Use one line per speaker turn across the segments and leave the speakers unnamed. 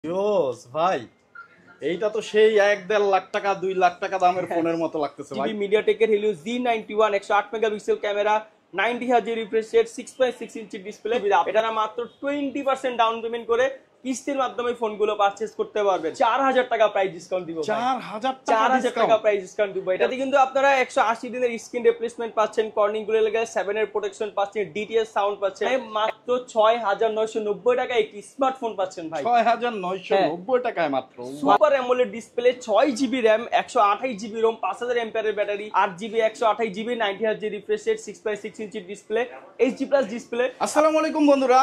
জোস ভাই, এইটা তো সেই ১-১.৫ লাখ টাকা ২ লাখ টাকা দামের ফোনের মতো লাগতেছে ভাই।
মিডিয়াটেকের Helio Z91 108 megapixel camera, 90 hertz refresh rate, 6.6 inch display. এটা না মাত্র 20% ডাউন পেমেন্ট করে কিস্তির মাধ্যমে ফোনগুলো পারচেজ করতে পারবেন। ৪,০০০ টাকা প্রাইস ডিসকাউন্ট দিব।
৪,০০০
টাকা প্রাইস ডিসকাউন্ট দিব। এটাতে কিন্তু আপনারা ১৮০ দিনের স্ক্রিন রিপ্লেসমেন্ট পাচ্ছেন, কর্নিং গ্রিল লেগে 7 এর প্রোটেকশন পাচ্ছেন, ডিটিএস সাউন্ড পাচ্ছেন। মাত্র ৬,৯৯০ টাকায় একটি স্মার্টফোন পাচ্ছেন ভাই।
৬,৯৯০ টাকায় মাত্র।
Super AMOLED display, ৬ GB RAM, ১২৮ GB ROM, ৫০০০ MPR battery, ৮ GB ১২৮ GB, 90 hertz refresh rate, 6.6 inch display, HD plus display.
আসসালামু আলাইকুম বন্ধুরা,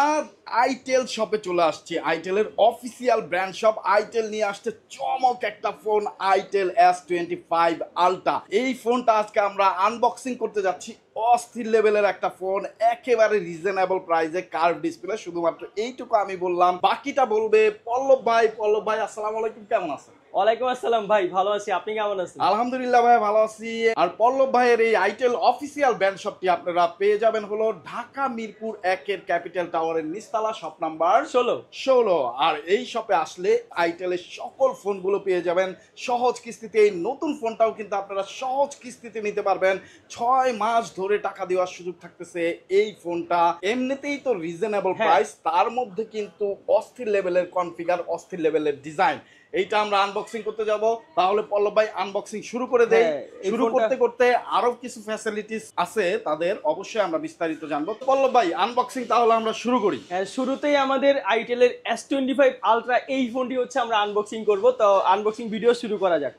আইটেল শপে চলে আসছি। আইটেলের অফিসিয়াল ব্র্যান্ড শপ। আইটেল নিয়ে আসছে চমক একটা ফোন, আইটেল S25 আলট্রা। এই ফোনটা আজকে আমরা আনবক্সিং করতে যাচ্ছি। অস্থির লেভেলের একটা ফোন, একেবারে রিজনেবল প্রাইসে, কার্ভ ডিসপ্লে। শুধুমাত্র এইটুকু আমি বললাম, বাকিটা বলবে পল্লব ভাই। পল্লব ভাই আসসালামু আলাইকুম, কেমন আছেন?
ওয়ালাইকুম আসসালাম ভাই, ভালো আছি, আপনি কেমন আছেন?
আলহামদুলিল্লাহ ভাই, ভালো আছি। আর পল্লব ভাইয়ের এই আইটেল অফিসিয়াল ব্র্যান্ড শপটি আপনারা পেয়ে যাবেন হলো ঢাকা মিরপুর 1-এর ক্যাপিটাল টাওয়ারের নিচতলা, শপ নাম্বার 16। আর এই শপে আসলে আইটেলের সকল ফোনগুলো পেয়ে যাবেন সহজ কিস্তিতে। এই নতুন ফোনটাও কিন্তু আপনারা সহজ কিস্তিতে নিতে পারবেন। 6 মাস ধরে টাকা দেওয়ার সুযোগ থাকতেছে। এই ফোনটা এমনিতেই তো রিজনেবল প্রাইস, তার মধ্যে কিন্তু অস্থির লেভেলের কনফিগার, অস্থির লেভেলের ডিজাইন। এইটা আমরা আনবক্সিং করতে যাব। তাহলে পল্লব ভাই আনবক্সিং শুরু করে দেই। শুরু করতে করতে আরো কিছু ফ্যাসিলিটিস আছে তাদের, অবশ্যই আমরা বিস্তারিত জানবো। পল্লব ভাই আনবক্সিং তাহলে আমরা শুরু করি।
হ্যাঁ, শুরুতেই আমাদের আইটেলের S25 আলট্রা এই ফোনটি হচ্ছে আমরা আনবক্সিং করব। তো আনবক্সিং ভিডিও শুরু করা যাক।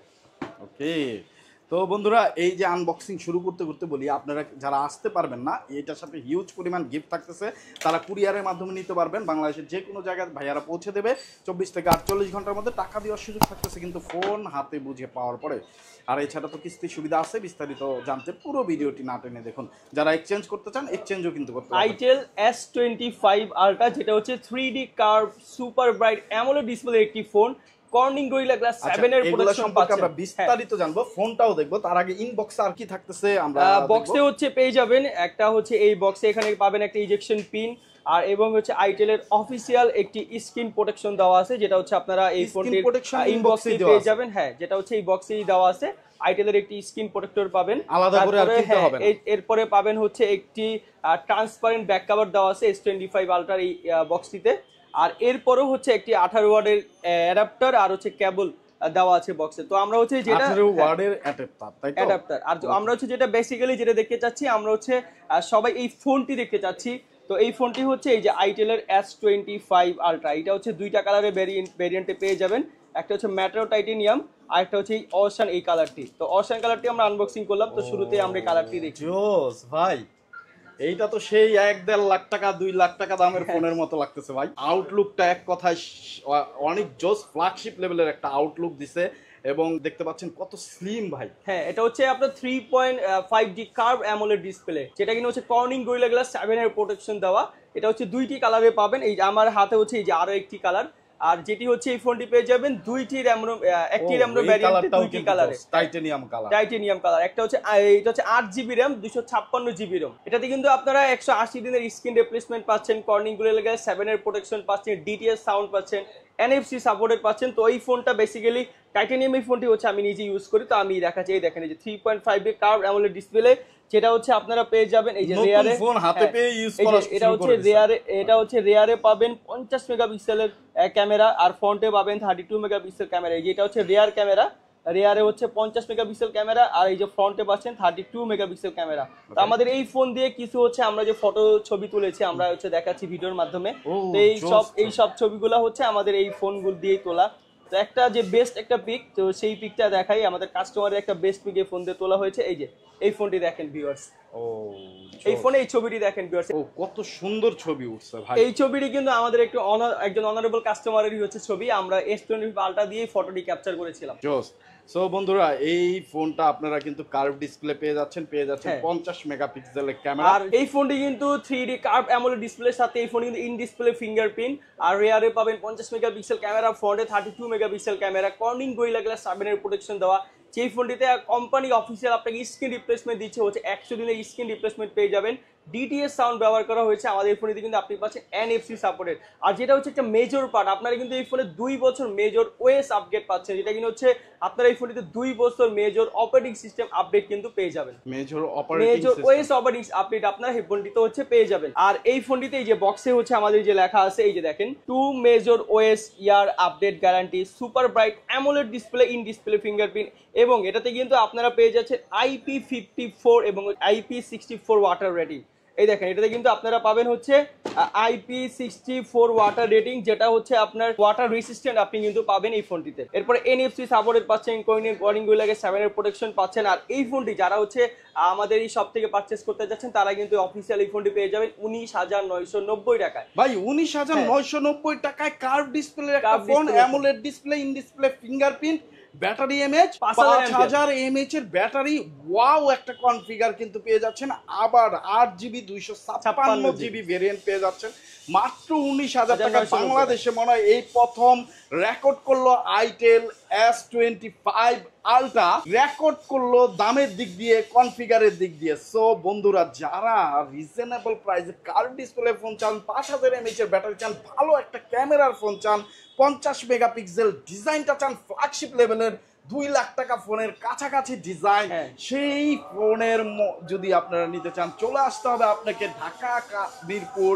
ওকে, তো বন্ধুরা এই যে আনবক্সিং শুরু করতে করতে বলি, আপনারা যারা আসতে পারবেন না, এটার সাথে হিউজ পরিমাণ গিফট থাকতেছে। তারা কুরিয়ারের মাধ্যমে নিতে পারবেন, বাংলাদেশের যে কোনো জায়গায় ভাইয়ারা পৌঁছে দেবে। 24 থেকে 48 ঘন্টার মধ্যে টাকা দেওয়ার সুযোগ থাকতেছে কিন্তু ফোন হাতে বুঝে পাওয়ার পরে। আর এছাড়া তো কিস্তির সুবিধা আছে। বিস্তারিত জানতে পুরো ভিডিওটি না টেনে দেখুন। যারা এক্সচেঞ্জ করতে চান, এক্সচেঞ্জও কিন্তু করতে পারবেন।
আইটেল S25 আলট্রা, যেটা হচ্ছে 3D curve super bright AMOLED display একটি ফোন, কর্নিং গরিলা গ্লাস 7 এর প্রোটেকশন
সম্পর্কে আমরা বিস্তারিত জানবো, ফোনটাও দেখবো। তার আগে ইনবক্সে আর কি থাকতেছে আমরা
বক্সে হচ্ছে পেয়ে যাবেন। একটা হচ্ছে এই বক্সে এখানে পাবেন একটা ইজেকশন পিন, আর এবং হচ্ছে আইটেলের অফিসিয়াল একটি স্ক্রিন প্রোটেকশন দেওয়া আছে, যেটা হচ্ছে আপনারা এই ফোনটির ইনবক্সে পেয়ে যাবেন। হ্যাঁ, যেটা হচ্ছে এই বক্সেই দেওয়া আছে। আইটেলের একটি স্ক্রিন প্রোটেক্টর পাবেন আলাদা করে, আর কিনতে হবে না। এরপরে পাবেন হচ্ছে একটি ট্রান্সপারেন্ট ব্যাক কভার দেওয়া আছে S25 আলট্রার এই বক্সটিতে। আর এরপরও হচ্ছে একটি 18 ওয়াটের অ্যাডাপ্টার আর হচ্ছে কেবল দেওয়া আছে বক্সে। তো আমরা হচ্ছে যেটা
18 ওয়াটের অ্যাডাপ্টার,
আর আমরা হচ্ছে যেটা বেসিক্যালি যেটা দেখতে চাচ্ছি, আমরা হচ্ছে সবাই এই ফোনটি দেখতে চাচ্ছি। তো এই ফোনটি হচ্ছে এই যে আইটেলের S25 আলট্রা। এটা হচ্ছে দুইটা কালারের ভেরিয়েন্টে পেয়ে যাবেন। একটা হচ্ছে ম্যাটারো টাইটেনিয়াম, আর একটা হচ্ছে অসান, এই কালারটি। তো অসান কালারটি আমরা আনবক্সিং করলাম। তো শুরুতেই আমরা কালারটি দেখি।
জোস ভাই, এইটা তো সেই ১-১.৫ লাখ টাকা ২ লাখ টাকা দামের ফোনের মতো লাগতেছে ভাই। আউটলুকটা এক কথায় অনেক জোস, ফ্ল্যাগশিপ লেভেলের একটা আউটলুক দিছে। এবং দেখতে পাচ্ছেন কত স্লিম ভাই।
হ্যাঁ, এটা হচ্ছে আপনার 3.5D কার্ভ অ্যামোলেড ডিসপ্লে, যেটা কিনা হচ্ছে কর্নিং গরিলা গ্লাস 7 এর প্রোটেকশন দেওয়া। এটা হচ্ছে দুইটি কালারে পাবেন। এই যে আমার হাতে হচ্ছে এই যে আরো একটি কালার, আর যেটি হচ্ছে এই ফোনটি পেয়ে যাবেন দুইটি র্যাম রোম, একটি র্যাম রোম ভ্যারিয়েন্টে, দুইটি কালারে, টাইটেনিয়াম কালার। একটা হচ্ছে এটা হচ্ছে 8 জিবি র্যাম, 256 জিবি রোম। এটাতে কিন্তু আপনারা 180 দিনের স্ক্রিন রিপ্লেসমেন্ট পাচ্ছেন, কর্নিং গরিলা গ্লাস 7 এর প্রোটেকশন পাচ্ছেন, ডিটিএস সাউন্ড পাচ্ছেন, NFC সাপোর্টেড পাচ্ছেন। তো এই ফোনটা বেসিক্যালি টাইটেনিয়াম, এই ফোনটি হচ্ছে আমি নিজে ইউজ করি, তো আমি দেখাচ্ছি। এই দেখেন, এই যে 3.5 কার্ভ অ্যামোলেড ডিসপ্লে, যেটা হচ্ছে আপনারা পেয়ে যাবেন এই যে রেয়ারে।
ফোন হাতে পেয়ে ইউজ করা শুরু
এটা হচ্ছে রেয়ারে, এটা হচ্ছে রেয়ারে পাবেন 50 মেগাপিক্সেলের ক্যামেরা, আর ফ্রন্টে পাবেন 32 মেগাপিক্সেল ক্যামেরা। এই যে এটা হচ্ছে রেয়ার ক্যামেরা, রেয়ারে হচ্ছে 50 মেগাপিক্সেল ক্যামেরা, আর এই যে ফ্রন্টে পাচ্ছেন 32 মেগাপিক্সেল ক্যামেরা। তো আমাদের এই ফোন দিয়ে কিছু হচ্ছে আমরা যে ফটো ছবি তুলেছি, আমরা হচ্ছে দেখাচ্ছি ভিডিওর মাধ্যমে। তো এই সব ছবিগুলো হচ্ছে আমাদের এই ফোনগুলো দিয়েই তোলা। তো একটা যে বেস্ট একটা পিক, তো সেই পিকটা দেখাই। আমাদের কাস্টমারের একটা বেস্ট পিক এই ফোন দিয়ে তোলা হয়েছে। এই যে এই ফোনটি দেখেন ভিউয়ার্স, এই ফোনে এই ছবিটি দেখেন ভিউয়ার্স,
কত সুন্দর ছবি উঠছে ভাই।
এই ছবিটি কিন্তু আমাদের একজন অনারেবল কাস্টমারেরই হচ্ছে ছবি। আমরা S25 আলট্রা দিয়ে ফটোটি ক্যাপচার করেছিলাম।
সো বন্ধুরা, এই ফোনটা আপনারা কিন্তু কার্ভ ডিসপ্লে পেয়ে যাচ্ছেন 50 মেগাপিক্সেলের ক্যামেরা।
আর এই ফোনটি কিন্তু 3D কার্ভ অ্যামোলেড ডিসপ্লের সাথে এই ফোন কিন্তু ইন ডিসপ্লে ফিঙ্গারপ্রিন্ট, আর রিয়ারে পাবেন 50 মেগাপিক্সেল ক্যামেরা, ফ্রন্টে 32 megapixel camera, Corning gorilla glass 7 এর প্রোটেকশন দেওয়া। যেই ফোনটিতে কোম্পানি অফিসিয়াল আপনাকে স্ক্রিন রিপ্লেসমেন্ট দিচ্ছে হচ্ছে 100 দিনের স্ক্রিন রিপ্লেসমেন্ট পেয়ে যাবেন, ডিটিএস সাউন্ড ব্যবহার করা হয়েছে আমাদের এই ফোনেতে, কিন্তু আপনি পাচ্ছেন এনএফসি সাপোর্টেড। আর যেটা হচ্ছে একটা মেজর পার্ট, আপনারা কিন্তু এই ফোনে 2 বছর মেজর ওএস আপডেট পাচ্ছেন, যেটা কিন্তু হচ্ছে আপনারা এই ফোনটিতে 2 বছর মেজর অপারেটিং সিস্টেম আপডেট কিন্তু পেয়ে যাবেন।
মেজর
ওএস অপারেটিং আপডেট আপনারা এই ফোনটিতে হচ্ছে পেয়ে যাবেন। আর এই ফোনটিতে এই যে বক্সে হচ্ছে আমাদের যে লেখা আছে, এই যে দেখেন 2 major OS year update guarantee, super bright AMOLED display, in display fingerprint, এবং এটাতে কিন্তু আপনারা পেয়ে যাচ্ছেন IP54 এবং IP64 ওয়াটার রেটিং। এই দেখেন এটাতে কিন্তু আপনারা পাবেন হচ্ছে IP64 ওয়াটার রেটিং, যেটা হচ্ছে আপনার ওয়াটার রেসিস্ট্যান্ট আপনি কিন্তু পাবেন এই ফোনটিতে। এরপরে এনএফসি সাপোর্টেড পাচ্ছেন, কর্নিং গোরিলা গ্লাস 7 এর প্রোটেকশন পাচ্ছেন। আর এই ফোনটি যারা হচ্ছে আমাদের এই শপ থেকে পারচেজ করতে যাচ্ছেন তারা কিন্তু অফিসিয়াল এই ফোনটি পেয়ে যাবেন 19,990 টাকায়।
ভাই 19,990 টাকায় কার্ভ ডিসপ্লে একটা phone, AMOLED display, in display fingerprint, battery mAh 5000 mAh এর ব্যাটারি, ওয়াও একটা কনফিগার কিন্তু পেয়ে যাচ্ছেন। আবার 8GB 256GB ভেরিয়েন্ট পেয়ে যাচ্ছেন মাত্র 19,000 টাকা। বাংলাদেশে মনে হয় এই প্রথম রেকর্ড করলো আইটেল S25 আলট্রা, রেকর্ড করলো দামের দিক দিয়ে, কনফিগারের দিক দিয়ে। সো বন্ধুরা, যারা রিজনেবল প্রাইসে কার্ভ ডিসপ্লে ফোন চান, 5000 এমএএইচ এর ব্যাটারি চান, ভালো একটা ক্যামেরার ফোন চান, 50 মেগাপিক্সেল ডিজাইনটা চান, ফ্ল্যাগশিপ লেভেলের 2 লাখ টাকা ফোনের কাছাকাছি ডিজাইন, সেই ফোনের যদি আপনারা নিতে চান চলে আসতে হবে আপনাকে ঢাকা মিরপুর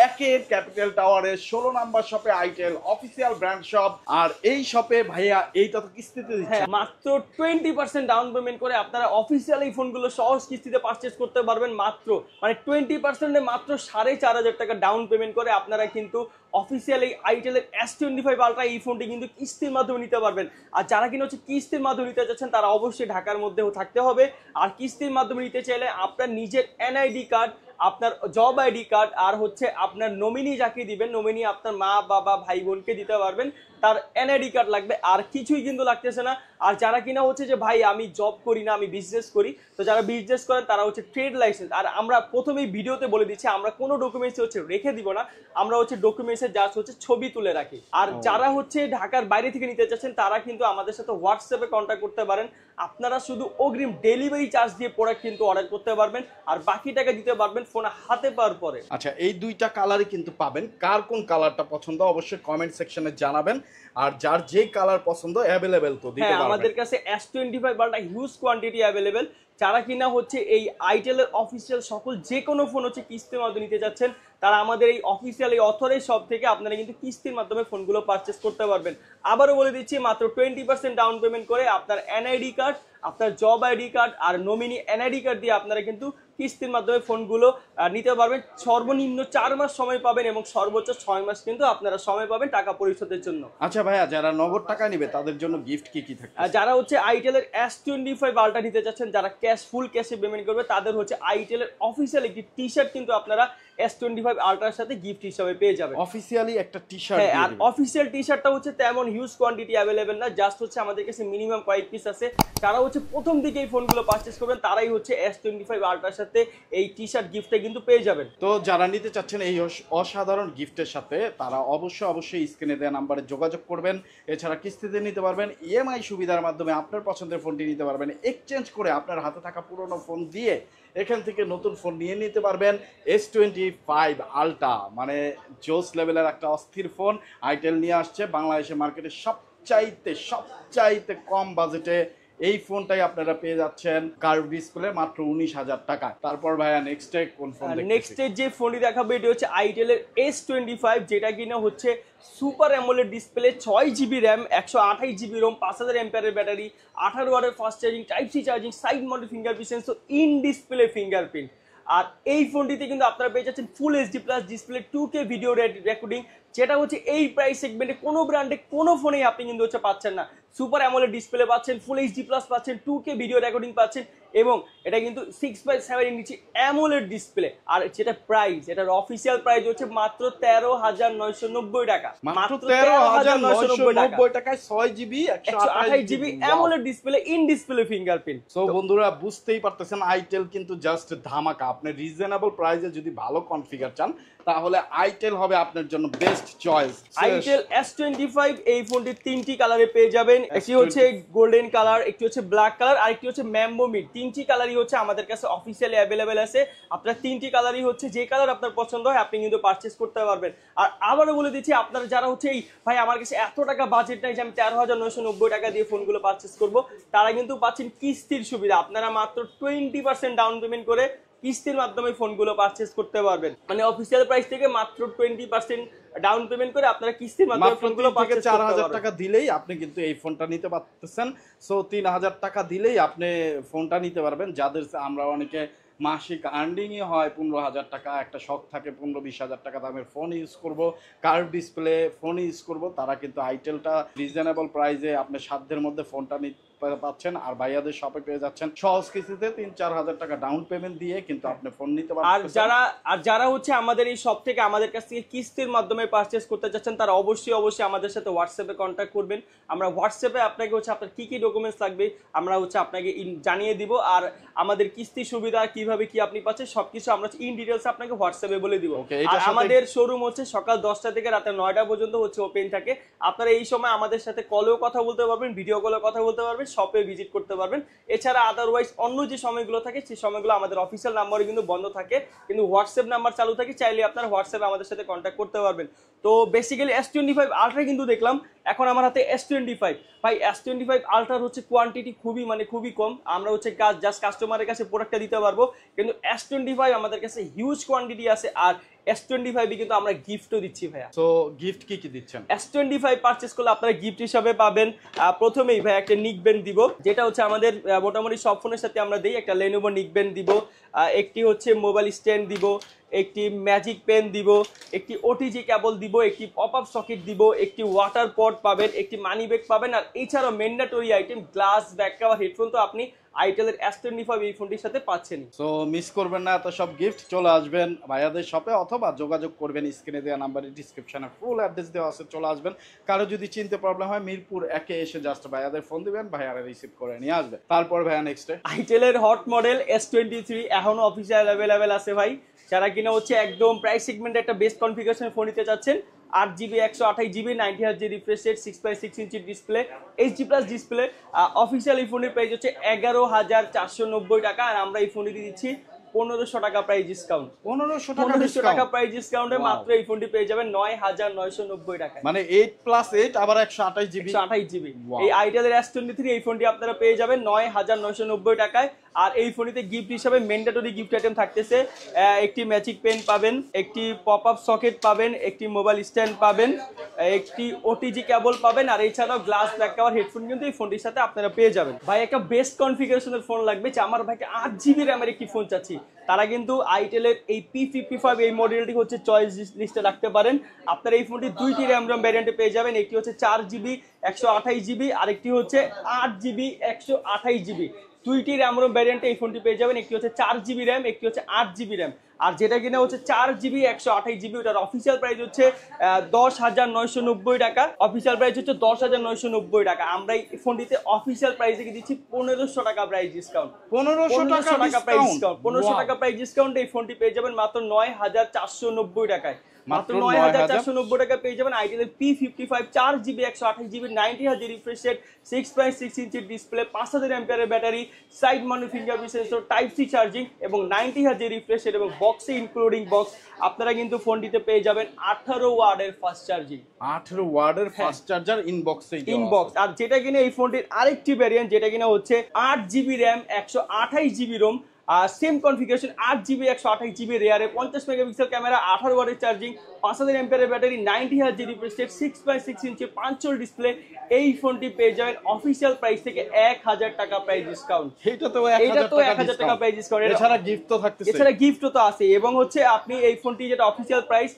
একের ক্যাপিটাল টাওয়ারের 16 নাম্বার শপে, আইটেল অফিসিয়াল ব্র্যান্ড শপ। আর এই শপে ভাইয়া এইটা তো কিস্তিতে দিচ্ছে,
মাত্র 20% ডাউন পেমেন্ট করে আপনারা অফিসিয়াল এই ফোনগুলো সহজ কিস্তিতে পারচেজ করতে পারবেন। মাত্র মানে 20% মাত্র 4,500 টাকা ডাউন পেমেন্ট করে আপনারা কিন্তু অফিসিয়াল এই আইটেলের S25 আলট্রা এই ফোনটি কিন্তু কিস্তির মাধ্যমে নিতে পারবেন। আর যারা কিনা হচ্ছে কিস্তির মাধ্যমে নিতে চাচ্ছেন তারা অবশ্যই ঢাকার মধ্যেও থাকতে হবে। আর কিস্তির মাধ্যমে নিতে চাইলে আপনার নিজের এনআইডি কার্ড, আপনার জব আইডি কার্ড, আর হচ্ছে আপনার নমিনি যাকে দিবেন, নমিনি আপনার মা বাবা ভাই বোনকে দিতে পারবেন, তার এনআইডি কার্ড লাগবে, আর কিছুই কিন্তু লাগতেছে না। আর যারা কিনা হচ্ছে যে ভাই আমি জব করি না, আমি বিজনেস করি, তো যারা বিজনেস করেন তারা হচ্ছে ট্রেড লাইসেন্স। আর আমরা প্রথমেই ভিডিওতে বলে দিচ্ছি আমরা কোনো ডকুমেন্টস হচ্ছে রেখে দিব না, আমরা হচ্ছে ডকুমেন্টসের জাস্ট হচ্ছে ছবি তুলে রাখি। আর যারা হচ্ছে ঢাকার বাইরে থেকে নিতে চাচ্ছেন তারা কিন্তু আমাদের সাথে হোয়াটসঅ্যাপে কন্ট্যাক্ট করতে পারেন। আপনারা শুধু অগ্রিম ডেলিভারি চার্জ দিয়ে প্রোডাক্ট কিন্তু অর্ডার করতে পারবেন, আর বাকি টাকা দিতে পারবেন ফোন হাতে পাওয়ার পরে।
আচ্ছা, এই দুইটা কালারই কিন্তু পাবেন। কার কোন কালারটা পছন্দ অবশ্যই কমেন্ট সেকশনে জানাবেন। আর যার যে কালার পছন্দ অ্যাভেলেবেল তো দিতে পারবেন।
আমাদের কাছে S25 ultra huge quantity available. যারা কিনা হচ্ছে এই আইটেলের অফিসিয়াল সকল যে কোনো ফোন হচ্ছে কিস্তির মাধ্যমে নিতে যাচ্ছেন তারা আমাদের এই অফিসিয়াল এই অথরাইজ শপ থেকে আপনারা কিন্তু কিস্তির মাধ্যমে ফোনগুলো পারচেস করতে পারবেন। আবারও বলে দিচ্ছি মাত্র 20% ডাউন পেমেন্ট করে আপনার এনআইডি কার্ড, আপনার জব আইডি কার্ড আর নমিনি এনআইডি কার্ড দিয়ে আপনারা কিন্তু কিস্তির মাধ্যমে ফোনগুলো নিতে পারবেন। সর্বনিম্ন 4 মাস সময় পাবেন এবং সর্বোচ্চ 6 মাস কিন্তু আপনারা সময় পাবেন টাকা পরিশোধের জন্য।
আচ্ছা ভাইয়া, যারা নগদ টাকা নেবে তাদের জন্য গিফট কি থাকে?
যারা হচ্ছে আইটেলের S25 আলট্রা নিতে যাচ্ছেন, যারা ফুল ক্যাশে পেমেন্ট করবে তাদের হচ্ছে আইটেলের অফিসিয়াল একটি টি শার্ট কিন্তু আপনারা S25 আলট্রার সাথে গিফট হিসেবে পেয়ে যাবেন।
অফিসিয়ালি একটা টি শার্ট।
হ্যাঁ, আর অফিসিয়াল টি শার্টটা হচ্ছে তেমন হিউজ কোয়ান্টিটি অ্যাভেলেবেল না, জাস্ট হচ্ছে আমাদের কাছে মিনিমাম কয়েক পিস আছে। যারা হচ্ছে প্রথম দিকে এই ফোনগুলো পারচেজ করবেন তারাই হচ্ছে S25 আলট্রার সাথে এই টি শার্ট গিফটে কিন্তু পেয়ে যাবেন।
তো যারা নিতে চাচ্ছেন এই অসাধারণ গিফটের সাথে তারা অবশ্যই স্ক্রিনে দেওয়া নাম্বারে যোগাযোগ করবেন। এছাড়া কিস্তিতে নিতে পারবেন, ইএমআই সুবিধার মাধ্যমে আপনার পছন্দের ফোনটি নিতে পারবেন, এক্সচেঞ্জ করে আপনার হাতে থাকা পুরনো ফোন দিয়ে এখান থেকে নতুন ফোন নিয়ে নিতে পারবেন। S25 আলট্রা মানে জোস লেভেলের একটা অস্থির ফোন আইটেল নিয়ে আসছে বাংলাদেশে মার্কেটে সবচাইতে কম বাজেটে। এই ফোনটাই আপনারা পেয়ে যাচ্ছেন কার্ভ ডিসপ্লে মাত্র 19,000 টাকা। তারপর ভাইয়া নেক্সটে কোন ফোন দেখতেছি?
নেক্সটে যে ফোনটি দেখাবো এটি হচ্ছে আইটেলের S25, যেটা কিনা হচ্ছে super AMOLED display, 6GB RAM, 128GB ROM, 5000 এমপিআরের ব্যাটারি, 18 ওয়াটের fast charging, type C charging, side mounted fingerprint sensor, in display fingerprint. আর এই ফোনটিতে কিন্তু আপনারা পেয়ে যাচ্ছেন full HD plus display, 2K video recording, যেটা হচ্ছে এই প্রাইস সেগমেন্টে কোনো ব্র্যান্ডে কোনো ফোনেই আপনি কিন্তু হচ্ছে পাচ্ছেন না। সুপার অ্যামোলেড ডিসপ্লে পাচ্ছেন, ফুল HD প্লাস পাচ্ছেন, 2K ভিডিও রেকর্ডিং পাচ্ছেন, এবং এটা কিন্তু 6/7 ইঞ্চি অ্যামোলেড ডিসপ্লে। আর যেটা প্রাইস, এটার অফিসিয়াল প্রাইস হচ্ছে মাত্র 13,990 টাকা।
মাত্র 13,990 টাকায় 6GB
128GB AMOLED display, in display fingerprint.
So বন্ধুরা বুঝতেই পারতেছেন আইটেল কিন্তু জাস্ট ধামাকা। আপনি রিজনেবল প্রাইসে যদি ভালো কনফিগার চান তাহলে আইটেল হবে আপনার জন্য best best choice.
Itel S25 এই ফোনটি তিনটি কালারে পেয়ে যাবেন। একটি হচ্ছে গোল্ডেন কালার, একটি হচ্ছে ব্ল্যাক কালার, আর একটি হচ্ছে ম্যাম্বো মিড। তিনটি কালারই হচ্ছে আমাদের কাছে অফিসিয়ালি অ্যাভেলেবেল আছে। আপনার তিনটি কালারই হচ্ছে, যে কালার আপনার পছন্দ হয় আপনি কিন্তু পারচেজ করতে পারবেন। আর আবারও বলে দিচ্ছি, আপনারা যারা হচ্ছে এই ভাই আমার কাছে এত টাকা বাজেট নাই যে আমি 13,990 টাকা দিয়ে ফোনগুলো পারচেজ করব, তারা কিন্তু পাচ্ছেন কিস্তির সুবিধা। আপনারা মাত্র 20% ডাউন পেমেন্ট করে কিস্তির মাধ্যমে ফোনগুলো পারচেজ করতে পারবেন। মানে অফিসিয়াল প্রাইস থেকে মাত্র 20% ডাউন পেমেন্ট করে আপনারা কিস্তির মাধ্যমে ফোনগুলো পারচেজ করতে পারবেন।
4,000 টাকা দিলেই আপনি কিন্তু এই ফোনটা নিতে পারতেছেন। সো 3,000 টাকা দিলেই আপনি ফোনটা নিতে পারবেন। যাদের আমরা অনেকে মাসিক আর্নিংই হয় 15,000 টাকা, একটা শখ থাকে 15-20,000 টাকা দামের ফোন ইউজ করব, কার্ভ ডিসপ্লে ফোন ইউজ করব, তারা কিন্তু আইটেলটা রিজনেবল প্রাইসে আপনার সাধ্যের মধ্যে ফোনটা পাচ্ছেন। আর ভাইয়াদের শপে পেয়ে যাচ্ছেন সহজ কিস্তিতে 3-4 হাজার টাকা ডাউন পেমেন্ট দিয়ে কিন্তু আপনি ফোন নিতে পারবেন।
আর যারা হচ্ছে আমাদের এই শপ থেকে আমাদের কাছ থেকে কিস্তির মাধ্যমে পারচেজ করতে যাচ্ছেন, তারা অবশ্যই আমাদের সাথে হোয়াটসঅ্যাপে কন্ট্যাক্ট করবেন। আমরা হোয়াটসঅ্যাপে আপনাকে হচ্ছে আপনার কি ডকুমেন্টস লাগবে আমরা হচ্ছে আপনাকে জানিয়ে দিব। আর আমাদের কিস্তি সুবিধা কিভাবে কি আপনি পাচ্ছেন সবকিছু আমরা ইন ডিটেইলস আপনাকে হোয়াটসঅ্যাপে বলে দিব। আর আমাদের শোরুম হচ্ছে সকাল 10টা থেকে রাতে 9টা পর্যন্ত হচ্ছে ওপেন থাকে। আপনারা এই সময় আমাদের সাথে কলেও কথা বলতে পারবেন, ভিডিও কলেও কথা বলতে পারবেন, শপে ভিজিট করতে পারবেন। এছাড়া আদারওয়াইজ অন্য যে সময়গুলো থাকে সেই সময়গুলো আমাদের অফিসিয়াল নাম্বারে কিন্তু বন্ধ থাকে, কিন্তু হোয়াটসঅ্যাপ নাম্বার চালু থাকে। চাইলে আপনারা হোয়াটসঅ্যাপে আমাদের সাথে কন্ট্যাক্ট করতে পারবেন। তো বেসিক্যালি S25 আলট্রা কিন্তু দেখলাম, এখন আমার হাতে S25। ভাই S25 আলট্রার হচ্ছে কোয়ান্টিটি খুবই কম। আমরা হচ্ছে জাস্ট কাস্টমারের কাছে প্রোডাক্টটা দিতে পারবো, কিন্তু S25 আমাদের কাছে হিউজ কোয়ান্টিটি আছে। আর S25 কিন্তু আমরা গিফটও দিচ্ছি ভাইয়া।
সো গিফট কি দিচ্ছেন?
S25 পারচেজ করলে আপনারা গিফট হিসাবে পাবেন প্রথমেই ভাই একটা নিক ব্যান্ড দিব, যেটা হচ্ছে আমাদের মোটামুটি সব ফোনের সাথে আমরা দিই। একটা Lenovo নিক ব্যান্ড দিব, একটি হচ্ছে মোবাইল স্ট্যান্ড দিব, একটি ম্যাজিক পেন দিব, একটি ওটিজি কেবল দিব, একটি পপ আপ সকেট দিব, একটি ওয়াটার পট পাবেন, একটি মানি ব্যাগ পাবেন। আর এছাড়াও mandatory item glass back cover headphone তো আপনি আইটেলের S25 এই ফোনটির সাথে পাচ্ছেন।
সো মিস করবেন না, এত সব গিফট। চলে আসবেন ভাইয়াদের শপে অথবা যোগাযোগ করবেন স্ক্রিনে দেওয়া নাম্বারে, ডিসক্রিপশনে ফুল অ্যাড্রেস দেওয়া আছে, চলে আসবেন। কারো যদি চিনতে প্রবলেম হয় মিরপুর 1-এ এসে জাস্ট ভাইয়াদের ফোন দিবেন, ভাইয়ারা রিসিভ করে নিয়ে আসবে। তারপর ভাইয়া নেক্সটে
আইটেলের হট মডেল S23 এখনো অফিসিয়াল অ্যাভেলেবেল আছে ভাই। যারা কিনা হচ্ছে একদম প্রাইস সেগমেন্টে একটা বেস্ট কনফিগারেশনের ফোন নিতে চাচ্ছেন, 8GB 128GB 90Hz refresh rate, 6.6 inch display, HD+ display, official এই ফোনের প্রাইস হচ্ছে 11,490 টাকা। আর আমরা এই ফোনটি দিচ্ছি 1500 টাকা প্রাইস ডিসকাউন্ট। 1500 টাকা প্রাইস ডিসকাউন্টে মাত্র এই ফোনটি পেয়ে যাবেন 9,990 টাকা।
মানে 8+8 আবার 128GB।
এই আইটেলের S23 এই ফোনটি আপনারা পেয়ে যাবেন 9,990 টাকায়। আর এই ফোনটিতে গিফট হিসাবে ম্যান্ডেটরি গিফট আইটেম থাকতেছে, একটি ম্যাজিক পেন পাবেন, একটি পপ আপ সকেট পাবেন, একটি মোবাইল স্ট্যান্ড পাবেন, একটি ওটিজি কেবল পাবেন। আর এছাড়াও গ্লাস ব্যাক কভার হেডফোন কিন্তু এই ফোনটির সাথে আপনারা পেয়ে যাবেন। ভাই একটা বেস্ট কনফিগারেশনের ফোন লাগবে, যে আমার ভাইকে 8GB র্যামের একটি ফোন চাচ্ছি, তারা কিন্তু আইটেলের এই P55 এই মডেলটি হচ্ছে চয়েস লিস্টে রাখতে পারেন। আপনারা এই ফোনটি দুইটি র্যাম ভ্যারিয়েন্টে পেয়ে যাবেন। একটি হচ্ছে 4GB 128GB, আরেকটি হচ্ছে 8GB 128GB। দুইটি র্যাম ভ্যারিয়েন্টে এই ফোনটি পেয়ে যাবেন। একটি হচ্ছে 4GB র্যাম, একটি হচ্ছে 8GB র্যাম। আর যেটা কিনা হচ্ছে 4GB 128GB, ওটার অফিসিয়াল প্রাইস হচ্ছে 10,990 টাকা। অফিসিয়াল প্রাইস হচ্ছে 10,990 টাকা। আমরা এই ফোনটিতে অফিসিয়াল প্রাইসে দিচ্ছি 1500 টাকা প্রাইস ডিসকাউন্ট। 1500 টাকা প্রাইস ডিসকাউন্ট। 1500 টাকা প্রাইস ডিসকাউন্টে এই ফোনটি পেয়ে যাবেন মাত্র 9,490 টাকায়। মাত্র 9,490 টাকা পেয়ে যাবেন আইটেলের P55 4GB 128GB 90Hz refresh rate, 6.6 inch display, 5000 এমপিআর battery, side mounted fingerprint sensor, type C charging এবং 90Hz রিফ্রেশ রেট এবং বক্সে ইনক্লুডিং বক্স। আপনারা কিন্তু ফোনটিতে পেয়ে যাবেন 18 ওয়াটের ফাস্ট চার্জিং।
18 ওয়াটের ফাস্ট চার্জার ইনবক্স।
আর যেটা কিনা এই ফোনটির আরেকটি ভ্যারিয়েন্ট, যেটা কিনা হচ্ছে 8GB RAM 128GB ROM, same configuration, 8GB 128GB রেয়ারে, 50 মেগাপিক্সেল ক্যামেরা, 18 ওয়াটের চার্জিং, 5000 এমপিআর battery, 90Hz refresh rate, 6.6 inch পাঁচল ডিসপ্লে। এই ফোনটি পেয়ে যাবেন অফিসিয়াল প্রাইস থেকে 1000 টাকা প্রাইস ডিসকাউন্ট।
এটা তো 1000 টাকা
প্রাইস ডিসকাউন্ট।
এছাড়া গিফট তো থাকতেছে।
এছাড়া গিফটও তো আছে। এবং হচ্ছে আপনি এই ফোনটি যেটা অফিসিয়াল প্রাইস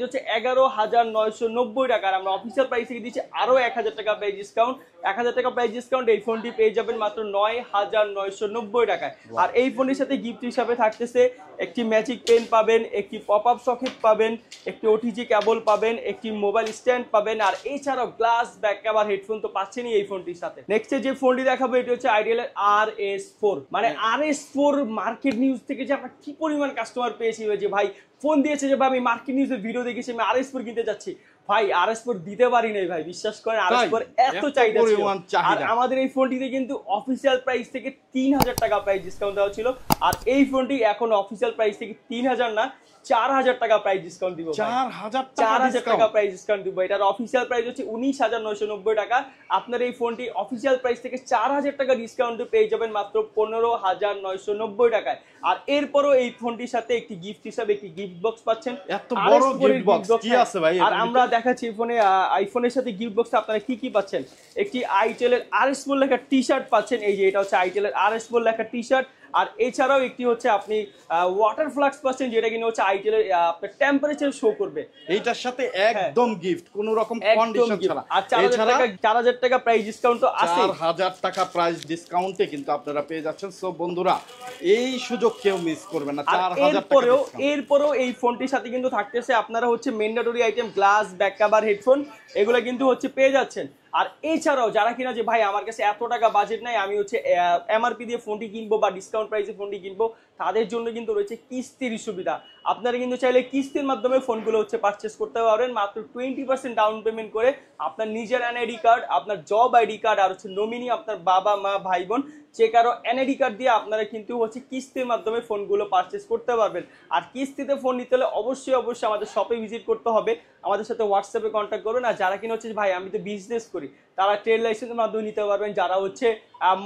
হচ্ছে 11,990 টাকা। আর আমরা অফিসিয়াল প্রাইস থেকে দিচ্ছি আরো 1000 টাকা প্রাইস ডিসকাউন্ট। 1000 টাকা প্রাইস ডিসকাউন্ট এই ফোনটি পেয়ে যাবেন মাত্র 9,990 টাকায়। আর এই ফোনের সাথে গিফট হিসাবে থাকতেছে একটি ম্যাজিক পেন পাবেন, একটি পপ আপ সকেট পাবেন, একটি ওটিজি কেবল পাবেন, একটি মোবাইল স্ট্যান্ড পাবেন, আর এছাড়াও গ্লাস ব্যাক কভার হেডফোন তো পাচ্ছেনই এই ফোনটির সাথে। নেক্সট যে ফোনটি দেখাবো এটি হচ্ছে আইটেল এর RS4। মানে RS4 মার্কেট নিউজ থেকে যে আমরা কি পরিমাণ কাস্টমার পেয়েছি, যে ভাই ফোন দিয়েছে যে ভাই আমি মার্কেট নিউজের ভিডিও দেখেছি আমি RS4 কিনতে যাচ্ছি, ভাই RS4 দিতে পারি নাই ভাই, বিশ্বাস করেন RS4 এত চাহিদা ছিল। আর আমাদের এই ফোনটিতে কিন্তু অফিসিয়াল প্রাইস থেকে 3000 টাকা প্রাইস ডিসকাউন্ট দেওয়া ছিল, আর এই ফোনটি এখন অফিসিয়াল প্রাইস থেকে 3000 না 4000 টাকা প্রাইস ডিসকাউন্ট দিব। 4000 টাকা প্রাইস ডিসকাউন্ট দিব। এটার অফিসিয়াল প্রাইস হচ্ছে 19990 টাকা। আপনার এই ফোনটি অফিসিয়াল প্রাইস থেকে 4000 টাকা ডিসকাউন্টে পেয়ে যাবেন মাত্র 15990 টাকায়। আর এরপরও এই ফোনটির সাথে একটি গিফট হিসাবে একটি গিফট বক্স পাচ্ছেন।
এত বড় গিফট বক্স কি আছে ভাই?
আর আমরা দেখাচ্ছি ফোনে আইফোনের সাথে গিফট বক্সে আপনারা কি কি পাচ্ছেন। একটি আইটেল এর RS4 লেখা টি-শার্ট পাচ্ছেন, এই যে এটা হচ্ছে আইটেল এর RS4 লেখা টি-শার্ট। আর এছাড়াও একটি হচ্ছে আপনি ওয়াটার ফ্লাক্স পাচ্ছেন, যেটা কিনা হচ্ছে আইটেল এর আপনার টেম্পারেচার শো করবে।
এইটার সাথে একদম গিফট, কোনো রকম কন্ডিশন ছাড়া।
আর 4000 টাকা প্রাইস ডিসকাউন্ট তো আছে।
4000 টাকা প্রাইস ডিসকাউন্টে কিন্তু আপনারা পেয়ে যাচ্ছেন। সো বন্ধুরা এই সুযোগ কেউ মিস করবেন না। 4000 টাকা।
এরপরেও এই ফোনটির সাথে কিন্তু থাকতেছে আপনারা হচ্ছে mandatory item glass back cover headphone, এগুলো কিন্তু হচ্ছে পেয়ে যাচ্ছেন। আর এছাড়াও যারা কিনা যে ভাই আমার কাছে এত টাকা বাজেট নাই, আমি হচ্ছে এমআরপি দিয়ে ফোনটি কিনবো বা ডিসকাউন্ট প্রাইসে ফোনটি কিনবো, তাদের জন্য কিন্তু রয়েছে কিস্তির সুবিধা। আপনারা কিন্তু চাইলে কিস্তির মাধ্যমে ফোনগুলো হচ্ছে পারচেস করতে পারবেন মাত্র 20% ডাউন পেমেন্ট করে। আপনার নিজের এনআইডি কার্ড, আপনার জব আইডি কার্ড, আর হচ্ছে নমিনি আপনার বাবা মা ভাই বোন যে কারো এনআইডি কার্ড দিয়ে আপনারা কিন্তু হচ্ছে কিস্তির মাধ্যমে ফোনগুলো পারচেস করতে পারবেন। আর কিস্তিতে ফোন নিতে হলে অবশ্যই আমাদের শপে ভিজিট করতে হবে, আমাদের সাথে হোয়াটসঅ্যাপে কন্ট্যাক্ট করবেন। আর যারা কিনা হচ্ছে ভাই আমি তো বিজনেস করি, তারা ট্রেড লাইসেন্সের মাধ্যমে নিতে পারবেন। যারা হচ্ছে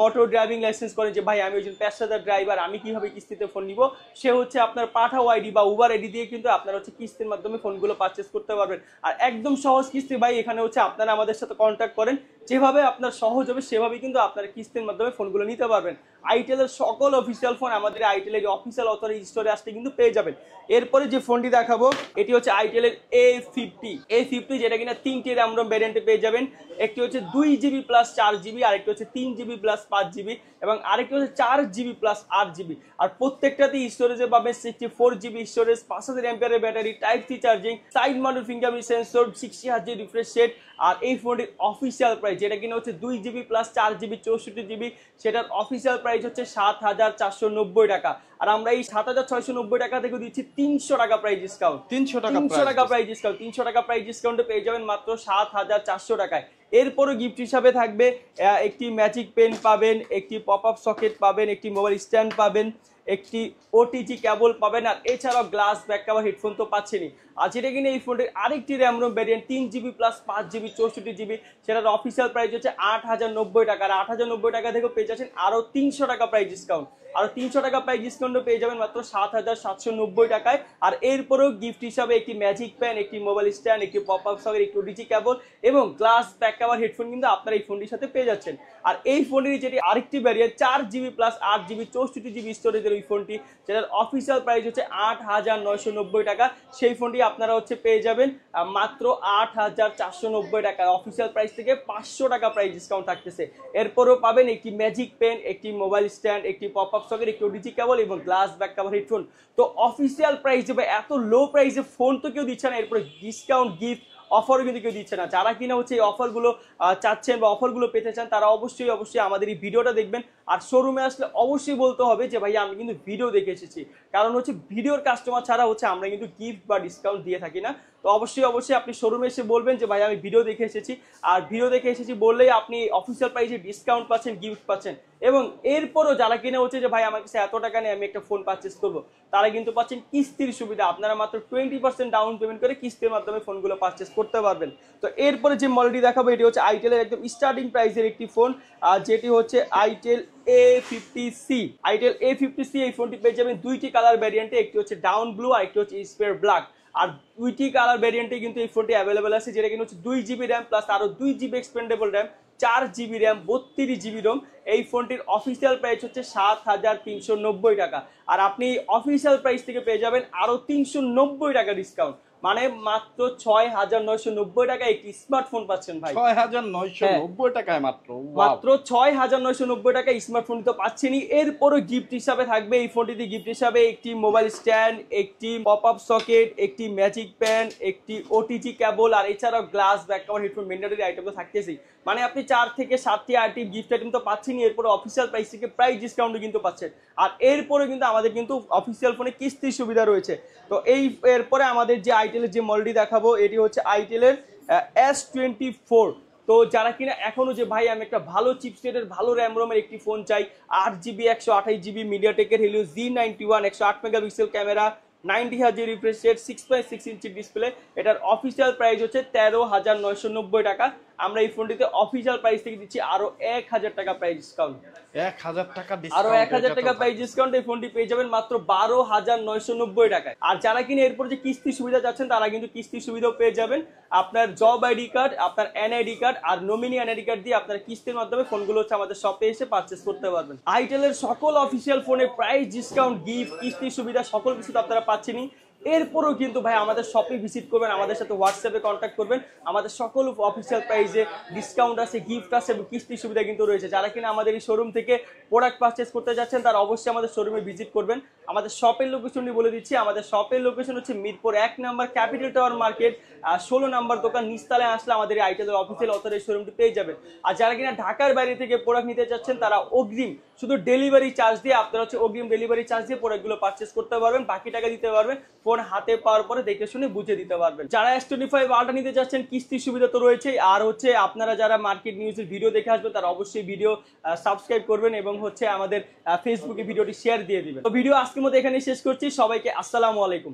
মোটর ড্রাইভিং লাইসেন্স করেন, যে ভাই আমি একজন পেশাদার ড্রাইভার, আমি কিভাবে কিস্তিতে ফোন নিব, সে হচ্ছে আপনার পাঠাও আইডি বা উবার আইডি দিয়ে কিন্তু আপনারা হচ্ছে কিস্তির মাধ্যমে ফোনগুলো পারচেস করতে পারবেন। আর একদম সহজ কিস্তি ভাই, এখানে হচ্ছে আপনারা আমাদের সাথে কন্ট্যাক্ট করেন, যেভাবে আপনার সহজ হবে সেভাবেই কিন্তু আপনারা কিস্তির মাধ্যমে ফোনগুলো নিতে পারবেন। আইটেলের সকল অফিসিয়াল ফোন আমাদের আইটেলের অফিসিয়াল অথরাইজড স্টোরে আসতে কিন্তু পেয়ে যাবেন। এরপরে যে ফোনটি দেখাবো এটি হচ্ছে আইটেলের A50, যেটা কিনা 3টি র্যাম রোম ভ্যারিয়েন্টে পেয়ে যাবেন। একটি হচ্ছে 2GB প্লাস 4GB, আরেকটি হচ্ছে 3GB প্লাস 5GB, এবং আরেকটি হচ্ছে 4GB প্লাস 8GB। আর প্রত্যেকটাতেই স্টোরেজে পাবেন 64GB স্টোরেজ, 5000 এমপিআর battery, type C charging, side mounted fingerprint sensor, 60Hz refresh rate. আর এই ফোনটির অফিসিয়াল প্রাইস যেটা কিনা হচ্ছে 2GB প্লাস 4GB 64GB, সেটার অফিসিয়াল প্রাইস হচ্ছে 7490 টাকা। আর আমরা এই 7690 টাকা থেকে দিচ্ছি 300 টাকা প্রাইস ডিসকাউন্ট। 300 টাকা প্রাইস ডিসকাউন্ট, 300 টাকা প্রাইস ডিসকাউন্টে পেয়ে যাবেন মাত্র 7400 টাকায়। এরপরও গিফট হিসাবে থাকবে একটি ম্যাজিক পেন পাবেন, একটি পপ আপ সকেট পাবেন, একটি মোবাইল স্ট্যান্ড পাবেন, একটি ওটিজি কেবল পাবেন, আর এছাড়াও গ্লাস ব্যাক কভার হেডফোন তো পাচ্ছেনই। আর যেটা কিনা এই ফোনটির আরেকটি RAM ROM variant 3GB plus 5GB 64GB, সেটার অফিসিয়াল প্রাইস হচ্ছে 8090 টাকা। আর 8090 টাকা থেকে পেয়ে যাচ্ছেন আরো 300 টাকা প্রাইস ডিসকাউন্ট, আরো 300 টাকা প্রাইস ডিসকাউন্টও পেয়ে যাবেন মাত্র 7790 টাকায়। আর এরপরেও গিফট হিসাবে একটি ম্যাজিক পেন, একটি মোবাইল স্ট্যান্ড, একটি পপ আপ সকেট, একটি ওটিজি কেবল এবং গ্লাস ব্যাক কভার হেডফোন কিন্তু আপনারা এই ফোনটির সাথে পেয়ে যাচ্ছেন। আর এই ফোনটির যেটি আরেকটি variant 4GB plus 8GB 64GB স্টোরেজের ওই ফোনটি, যেটার অফিসিয়াল প্রাইস হচ্ছে 8990 টাকা, সেই ফোনটি আপনারা হচ্ছে পেয়ে যাবেন মাত্র 8490 টাকা। অফিসিয়াল প্রাইস থেকে 500 টাকা প্রাইস ডিসকাউন্ট থাকতেছে। এরপরও পাবেন একটি ম্যাজিক পেন, একটি মোবাইল স্ট্যান্ড, একটি পপ আপ সকেট, একটি ওটিজি কেবল এবং গ্লাস ব্যাক কভার হেডফোন। তো অফিসিয়াল প্রাইস দেবে, এত লো প্রাইসে ফোন তো কেউ দিচ্ছে না, এরপরে ডিসকাউন্ট গিফট অফারও কিন্তু কেউ দিচ্ছে না। যারা কিনা হচ্ছে এই অফারগুলো চাচ্ছেন বা অফারগুলো পেতে চান, তারা অবশ্যই আমাদের এই ভিডিওটা দেখবেন। আর শোরুমে আসলে অবশ্যই বলতে হবে যে ভাই আমি কিন্তু ভিডিও দেখে এসেছি, কারণ হচ্ছে ভিডিওর কাস্টমার ছাড়া হচ্ছে আমরা কিন্তু গিফট বা ডিসকাউন্ট দিয়ে থাকি না। তো অবশ্যই আপনি শোরুমে এসে বলবেন যে ভাই আমি ভিডিও দেখে এসেছি, আর ভিডিও দেখে এসেছি বললেই আপনি অফিসিয়াল প্রাইসে ডিসকাউন্ট পাচ্ছেন, গিফট পাচ্ছেন। এবং এরপরও যারা কিনা হচ্ছে যে ভাই আমার কাছে এত টাকা নেই আমি একটা ফোন পারচেস করবো, তারা কিন্তু পাচ্ছেন কিস্তির সুবিধা। আপনারা মাত্র 20% ডাউন পেমেন্ট করে কিস্তির মাধ্যমে ফোনগুলো পারচেস করতে পারবেন। তো এরপরে যে মডেলটি দেখাবো এটি হচ্ছে আইটেলের একদম স্টার্টিং প্রাইসের একটি ফোন, যেটি হচ্ছে আইটেল A50C। আইটেল A50C এই ফোনটি পেয়ে যাবেন দুইটি কালার ভ্যারিয়েন্টে, একটি হচ্ছে ডাউন ব্লু আর একটি হচ্ছে স্পেয়ার ব্ল্যাক। আর দুইটি কালার ভ্যারিয়েন্টে কিন্তু এই ফোনটি অ্যাভেলেবেল আছে, যেটা কিন্তু হচ্ছে 2GB র্যাম প্লাস আরো 2GB expandable RAM, 4GB RAM, 32GB Rome. এই ফোনটির অফিসিয়াল প্রাইস হচ্ছে 7390 টাকা। আর আপনি অফিসিয়াল প্রাইস থেকে পেয়ে যাবেন আরো 390 টাকা ডিসকাউন্ট। মানে মাত্র 6,990 টাকায় একটি স্মার্টফোন পাচ্ছেন ভাই।
6,990 টাকায় মাত্র।
মাত্র 6,990 টাকায় স্মার্টফোন তো পাচ্ছেনই। এরপরও গিফট হিসাবে থাকবে এই ফোনটিতে, গিফট হিসাবে একটি মোবাইল স্ট্যান্ড, একটি পপ আপ সকেট, একটি ম্যাজিক প্যান, একটি ওটিজি কেবল, আর এছাড়াও glass, back cover, headphone, mandatory item তো থাকতেছেই। মানে আপনি 4 থেকে 7টি আইটেম গিফট আইটেম তো পাচ্ছেনই, এরপরে অফিসিয়াল প্রাইস থেকে প্রাইস ডিসকাউন্টও কিন্তু পাচ্ছেন। আর এরপরে কিন্তু আমাদের কিন্তু অফিসিয়াল ফোনে কিস্তির সুবিধা রয়েছে। তো এরপরে আমাদের যে আইটেলের যে মডেলটি দেখাবো এটি হচ্ছে আইটেলের S24। তো যারা কিনা এখনো যে ভাই আমি একটা ভালো চিপসেটের ভালো র্যাম রোমের একটি ফোন চাই, 8GB 128GB মিডিয়াটেকের Helio Z91, 108 megapixel camera, 90Hz refresh rate, 6.6 inch display, এটার অফিসিয়াল প্রাইস হচ্ছে 13,990 টাকা। আমরা এই ফোনটিতে অফিসিয়াল প্রাইস থেকে দিচ্ছি আরো 1,000 টাকা প্রাইস ডিসকাউন্ট।
1,000 টাকা
আরো
ডিসকাউন্ট,
1,000 টাকা প্রাইস ডিসকাউন্ট এই ফোনটি পেয়ে যাবেন মাত্র 12,990 টাকায়। আর যারা কিনা এরপর যে কিস্তি সুবিধা যাচ্ছেন তারা কিন্তু কিস্তির সুবিধাও পেয়ে যাবেন। আপনার জব আইডি কার্ড, আপনার এনআইডি কার্ড আর নমিনি এনআইডি কার্ড দিয়ে আপনারা কিস্তির মাধ্যমে ফোনগুলো হচ্ছে আমাদের শপে এসে পারচেস করতে পারবেন। আইটেলের সকল অফিসিয়াল ফোনে প্রাইস ডিসকাউন্ট, গিফট, কিস্তির সুবিধা সকল কিছু তো আপনারা পাচ্ছেনই। এরপরও কিন্তু ভাই আমাদের শপে ভিজিট করবেন, আমাদের সাথে হোয়াটসঅ্যাপে কন্ট্যাক্ট করবেন। আমাদের সকল অফিসিয়াল প্রাইসে ডিসকাউন্ট আছে, গিফট আছে এবং কিস্তির সুবিধা কিন্তু রয়েছে। যারা কিনা আমাদের এই শোরুম থেকে প্রোডাক্ট পারচেস করতে যাচ্ছেন তারা অবশ্যই আমাদের শোরুমে ভিজিট করবেন। আমাদের শপের লোকেশনটি বলে দিচ্ছি, আমাদের শপের লোকেশন হচ্ছে মিরপুর 1 নম্বর ক্যাপিটাল টাওয়ার মার্কেট, 16 নম্বর দোকান, নিচতলায় আসলে আমাদের এই আইটেলের অফিসিয়াল অথরাইজড শোরুমটি পেয়ে যাবেন। আর যারা কিনা ঢাকার বাইরে থেকে প্রোডাক্ট নিতে যাচ্ছেন তারা অগ্রিম শুধু ডেলিভারি চার্জ দিয়ে আপনারা হচ্ছে অগ্রিম ডেলিভারি চার্জ দিয়ে প্রোডাক্টগুলো পারচেস করতে পারবেন, বাকি টাকা দিতে পারবেন ফোন হাতে পাওয়ার পরে দেখে শুনে বুঝে দিতে পারবেন। যারা S25 আলট্রা নিতে যাচ্ছেন কিস্তির সুবিধা তো রয়েছে। আর হচ্ছে আপনারা যারা মার্কেট নিউজের ভিডিও দেখে আসবেন তারা অবশ্যই ভিডিও সাবস্ক্রাইব করবেন এবং হচ্ছে আমাদের ফেসবুকে ভিডিওটি শেয়ার দিয়ে দিবেন। তো ভিডিও আজকের মতো এখানে শেষ করছি। সবাইকে আসসালামু আলাইকুম।